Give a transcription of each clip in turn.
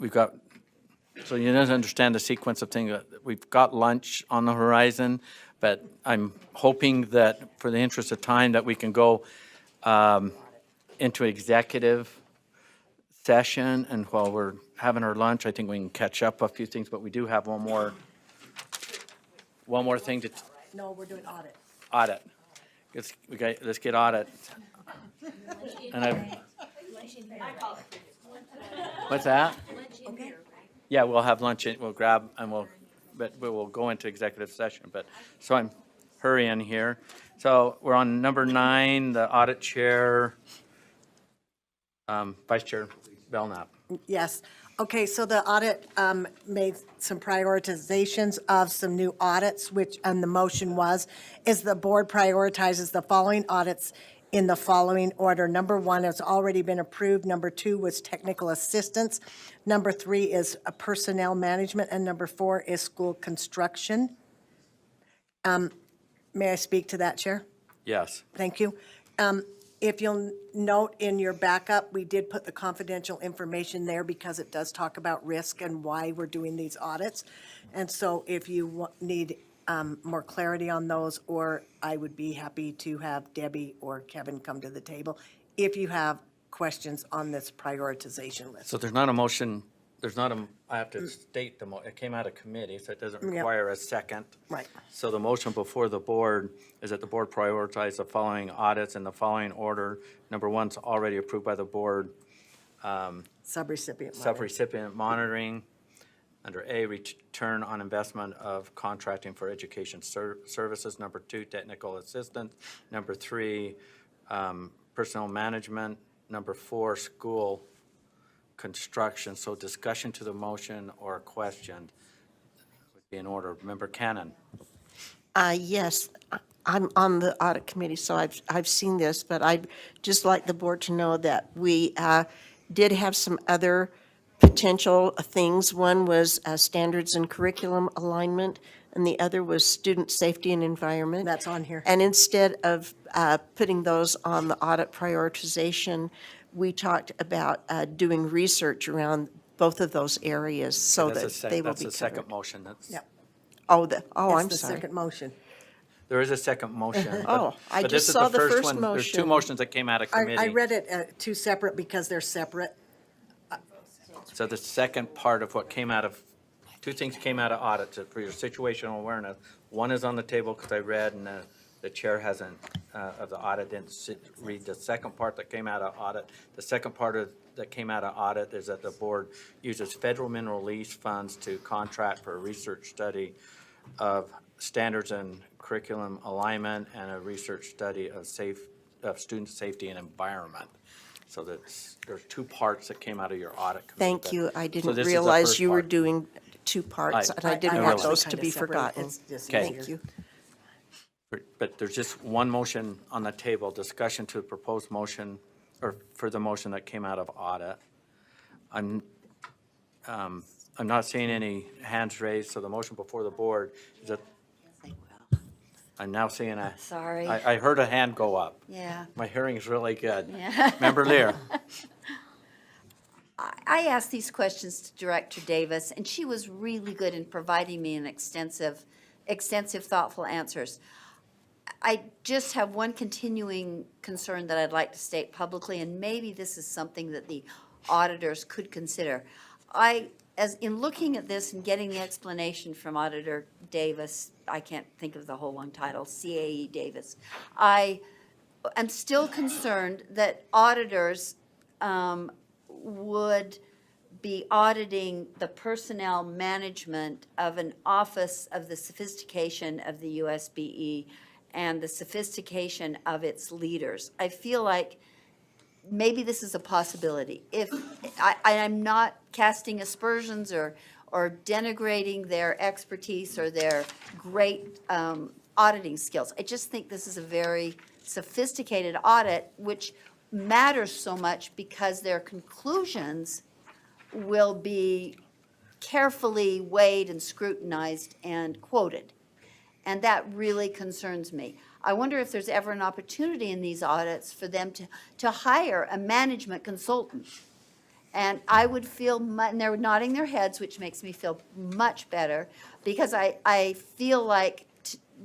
we've got, so you don't understand the sequence of things. We've got lunch on the horizon, but I'm hoping that for the interest of time that we can go into executive session, and while we're having our lunch, I think we can catch up a few things, but we do have one more thing to No, we're doing audit. audit. Let's get audit. And what's that? Okay. Yeah, we'll have lunch, we'll grab, and but we will go into executive session, but, so I'm hurrying here. So we're on number 9, the audit chair, Vice Chair Belknap. Yes. Okay, so the audit made some prioritizations of some new audits, which, and the motion is the board prioritizes the following audits in the following order. Number 1 has already been approved. Number 2 was technical assistance. Number 3 is personnel management, and number 4 is school construction. May I speak to that, Chair? Yes. Thank you. If you'll note in your backup, we did put the confidential information there because it does talk about risk and why we're doing these audits. And so if you need more clarity on those, or I would be happy to have Debbie or Kevin come to the table if you have questions on this prioritization list. So there's not a motion, I have to state it came out of committee, so it doesn't require a second. Right. So the motion before the board is that the board prioritize the following audits in the following order. Number 1's already approved by the board. Subrecipient monitoring. Under A, return on investment of contracting for education services. Number 2, technical assistance. Number 3, personnel management. Number 4, school construction. So discussion to the motion or a question would be in order. Member Cannon. Yes, I'm on the audit committee, so I've seen this, but I'd just like the board to know that we did have some other potential things. One was standards and curriculum alignment, and the other was student safety and environment. That's on here. And instead of putting those on the audit prioritization, we talked about doing research around both of those areas so that they will be covered. That's the second motion. Yep. I'm It's sorry. the second motion. There is a second motion. Oh, I but just this is saw the first one. There's 2 motion. motions that came out of committee. I read it 2 separate because they're separate. So the second part of what came out of, 2 things came out of audit for your situational awareness. One is on the table because I read, and the chair hasn't, of the audit, didn't read the second part that came out of audit. The second part that came out of audit is that the board uses federal mineral lease funds to contract for a research study of standards and curriculum alignment and a research study of student safety and environment. So there's 2 parts that came out of your audit committee. Thank you. I So didn't this is the realize first you were part. doing 2 parts, and I didn't I want realize. those to Kinda be separate. forgotten. It's just Okay. easier. Thank you. But there's just one motion on the table, discussion to the proposed motion, or for the motion that came out of audit. I'm not seeing any hands raised, so the motion before the board is that, I'm now seeing a. Sorry. I heard a hand go up. Yeah. My hearing is really good. Yeah. Member Lear. I asked these questions to Director Davis, and she was really good in providing me an extensive, thoughtful answers. I just have one continuing concern that I'd like to state publicly, and maybe this is something that the auditors could consider. As in looking at this and getting the explanation from Auditor Davis, I can't think of the whole long title, CAE Davis, I am still concerned that auditors would be auditing the personnel management of an office of the sophistication of the USBE and the sophistication of its leaders. I feel like maybe this is a possibility. If I'm not casting aspersions or denigrating their expertise or their great auditing skills. I just think this is a very sophisticated audit, which matters so much because their conclusions will be carefully weighed and scrutinized and quoted. And that really concerns me. I wonder if there's ever an opportunity in these audits for them to hire a management consultant And I would feel, and they're nodding their heads, which makes me feel much better, because I feel like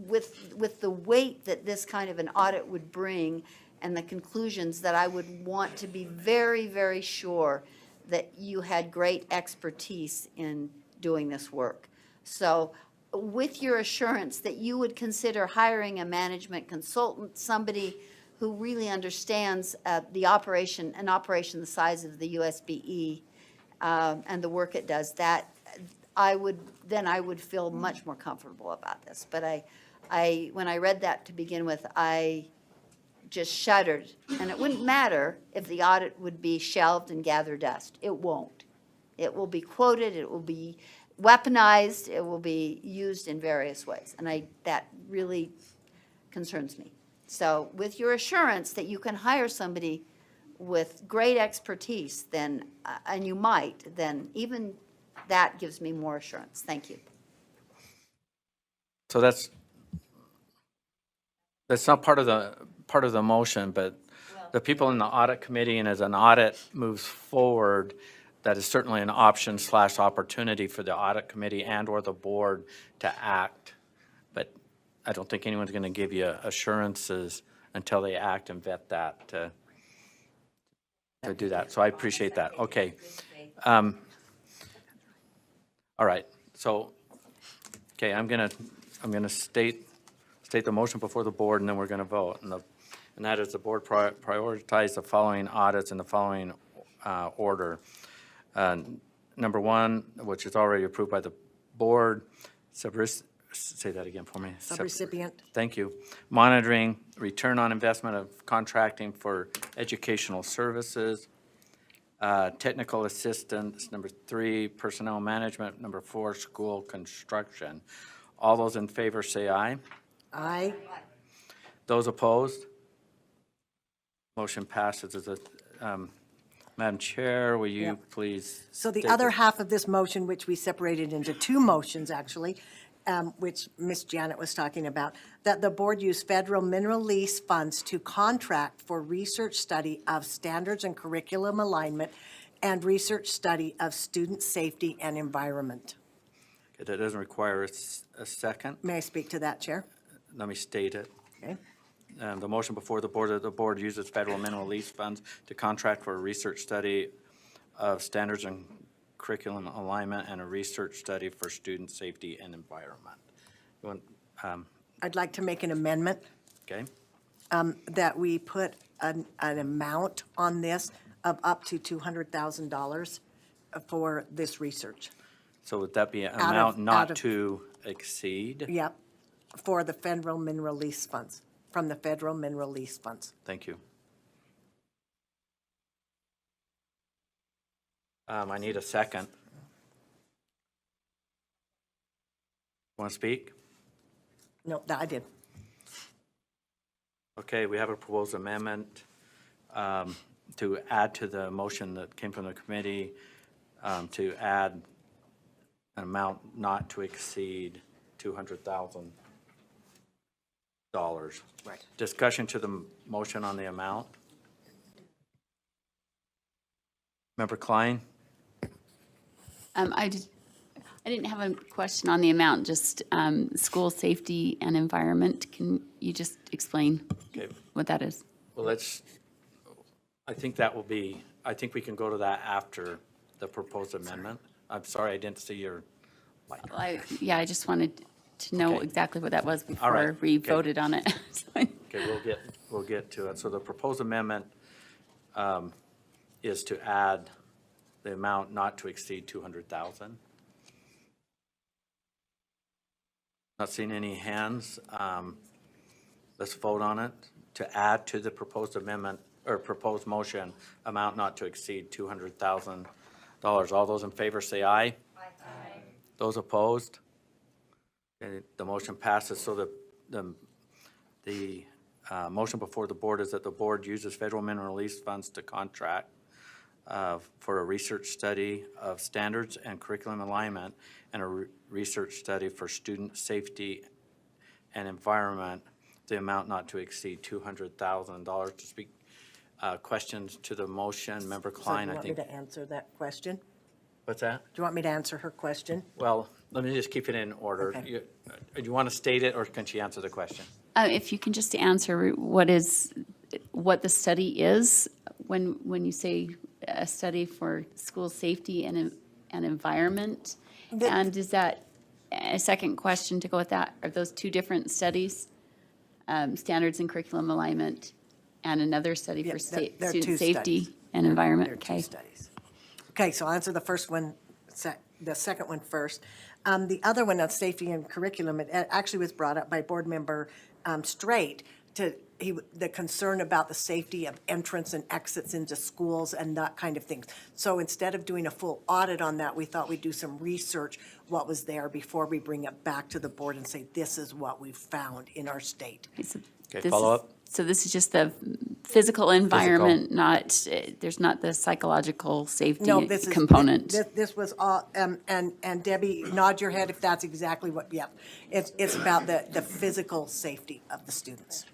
with the weight that this kind of an audit would bring and the conclusions, that I would want to be very, very sure that you had great expertise in doing this work. So with your assurance that you would consider hiring a management consultant, somebody who really understands an operation the size of the USBE and the work it does, that I would feel much more comfortable about this. But when I read that to begin with, I just shuddered. And it wouldn't matter if the audit would be shelved and gather dust. It won't. It will be quoted, it will be weaponized, it will be used in various ways. And that really concerns me. So with your assurance that you can hire somebody with great expertise, then, and you might, then even that gives me more assurance. Thank you. So that's not part of the motion, but the people in the audit committee, and as an audit moves forward, that is certainly an option / opportunity for the audit committee and or the board to act. But I don't think anyone's going to give you assurances until they act and vet that to do that. So I appreciate that. Okay. All right. So, okay, I'm gonna state the motion before the board, and then we're gonna vote. And that is the board prioritize the following audits in the following order. Number one, which is already approved by the board, say that again for me. Subrecipient. Thank you. Monitoring return on investment of contracting for educational services. Technical assistance, number 3, personnel management, number 4, school construction. All those in favor say aye. Aye. Those opposed? Motion passes. Madam Chair, will you Yep. please? So the state other half of this motion, which we separated into 2 motions, actually, which Ms. Janet was talking about, that the board use federal mineral lease funds to contract for research study of standards and curriculum alignment and research study of student safety and environment. Okay, that doesn't require a second. May I speak to that, Chair? Let me state it. Okay. The motion before the board, that the board uses federal mineral lease funds to contract for a research study of standards and curriculum alignment and a research study for student safety and environment. You want, I'd like to make an amendment okay? that we put an amount on this of up to $200,000 for this research. So would that be an Out amount of- not to exceed? Yep, for the federal mineral lease funds, from the federal mineral lease funds. Thank you. I need a second. Want to speak? No, that I did. Okay, we have a proposed amendment to add to the motion that came from the committee, to add an amount not to exceed $200,000. Right. Discussion to the motion on the amount. Member Klein? I didn't have a question on the amount, just school safety and environment. Can you just explain Okay, what that is? well, I think we can go to that after the proposed amendment. I'm sorry, I didn't see your mic. I just wanted to know Okay. exactly what that was right, before we okay. voted on it. Okay, we'll get to it. So the proposed amendment is to add the amount not to exceed 200,000. Not seeing any hands. Let's vote on it to add to the proposed amendment or proposed motion, amount not to exceed $200,000. All those in favor say aye. Aye. Those opposed? Okay, the motion passes. So the motion before the board is that the board uses federal mineral lease funds to contract for a research study of standards and curriculum alignment and a research study for student safety and environment, the amount not to exceed $200,000. To speak questions to the motion. Member So do Klein, you I want me think. to answer that question? What's that? Do you want me to answer her question? Well, let me just keep it in order. Okay. Do you want to state it, or can she answer the question? If you can just answer what the study is, when you say a study for school safety and environment, and is that, a second question to go with that, are those two different studies? Standards and curriculum alignment, and another study Yeah, for they're student two safety studies. and environment? There are two Okay. studies. Okay, so I'll answer the first one, the second one first. The other one on safety and curriculum, it actually was brought up by Board Member Straight the concern about the safety of entrance and exits into schools and that kind of thing. So instead of doing a full audit on that, we thought we'd do some research, what was there, before we bring it back to the board and say, this is what we've found in our state. So Okay, this follow is- up? So this is just the physical environment, not, there's not the psychological safety No, this is. component? This was all, and Debbie, nod your head if that's exactly what, yeah. It's about the physical safety of the students.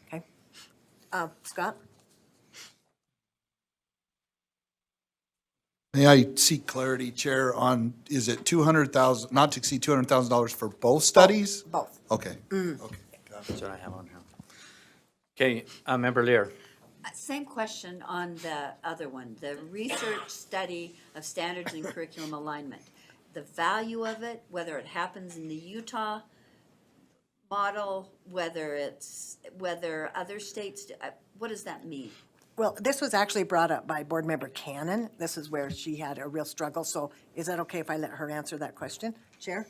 Okay? Scott? May I seek clarity, Chair, on, is it 200,000, not to exceed $200,000 for both studies? Both. Okay. Okay. That's what I have on here. Okay, Member Lear. Same question on the other one, the research study of standards and curriculum alignment. The value of it, whether it happens in the Utah model, whether other states, what does that mean? Well, this was actually brought up by Board Member Cannon. This is where she had a real struggle. So is that okay if I let her answer that question? Chair?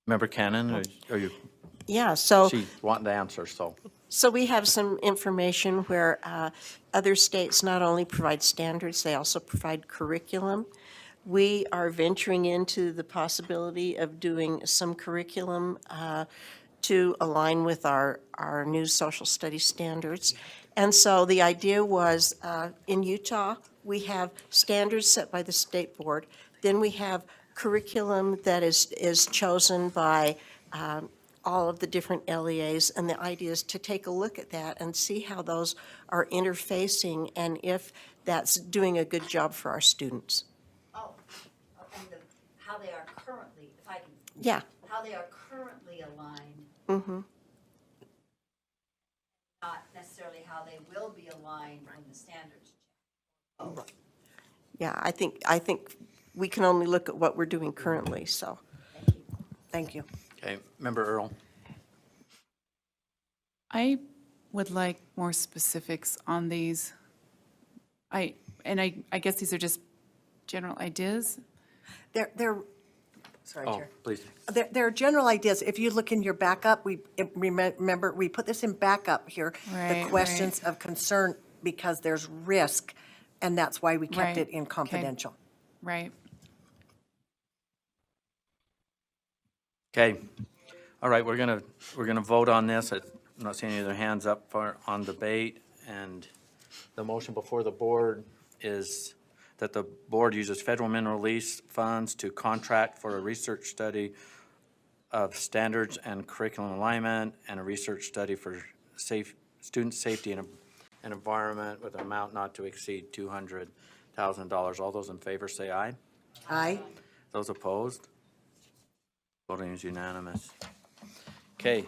Member Cannon, are you, Yeah, so. she wanting to answer, so. So we have some information where other states not only provide standards, they also provide curriculum. We are venturing into the possibility of doing some curriculum to align with our new social studies standards. And so the idea was, in Utah, we have standards set by the state board. Then we have curriculum that is chosen by all of the different LEAs, and the idea is to take a look at that and see how those are interfacing and if that's doing a good job for our students. Oh, and how they are currently, if I can, Yeah, how they are currently aligned. Not necessarily how they will be aligned when the standards change. yeah, I think we can only look at what we're doing currently, so. Thank you. Okay, Member Earl. I would like more specifics on these. I guess these are just general ideas. They're, sorry, Oh, Chair. please. There are general ideas. If you look in your backup, remember, we put this in backup here. The Right, questions of concern, because there's risk, and that's why we kept Right, it in okay. confidential. Right. Okay, all right, we're gonna vote on this. I'm not seeing any other hands up on debate, and the motion before the board is that the board uses federal mineral lease funds to contract for a research study of standards and curriculum alignment and a research study for student safety and environment with an amount not to exceed $200,000. All those in favor say aye. Aye? Those opposed? Voting is unanimous. Okay,